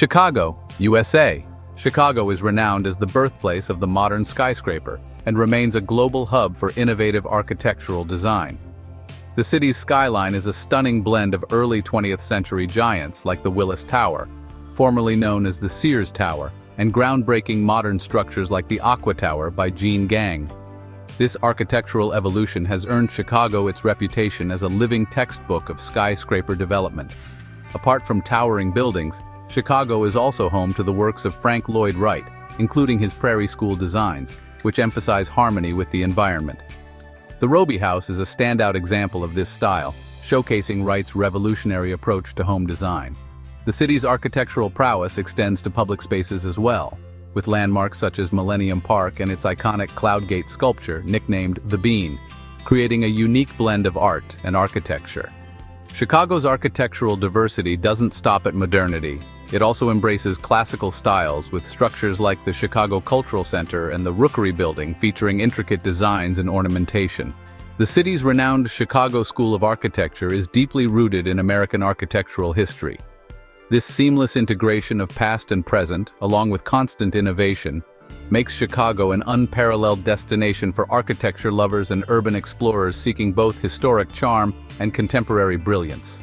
Chicago, USA. Chicago is renowned as the birthplace of the modern skyscraper and remains a global hub for innovative architectural design. The city's skyline is a stunning blend of early 20th century giants like the Willis Tower, formerly known as the Sears Tower, and groundbreaking modern structures like the Aqua Tower by Jean Gang. This architectural evolution has earned Chicago its reputation as a living textbook of skyscraper development. Apart from towering buildings, Chicago is also home to the works of Frank Lloyd Wright, including his Prairie School designs, which emphasize harmony with the environment. The Robie House is a standout example of this style, showcasing Wright's revolutionary approach to home design. The city's architectural prowess extends to public spaces as well, with landmarks such as Millennium Park and its iconic Cloudgate sculpture nicknamed the Bean, creating a unique blend of art and architecture. Chicago's architectural diversity doesn't stop at modernity. It also embraces classical styles with structures like the Chicago Cultural Center and the Rookery Building featuring intricate designs and ornamentation. The city's renowned Chicago School of Architecture is deeply rooted in American architectural history. This seamless integration of past and present, along with constant innovation, makes Chicago an unparalleled destination for architecture lovers and urban explorers seeking both historic charm and contemporary brilliance.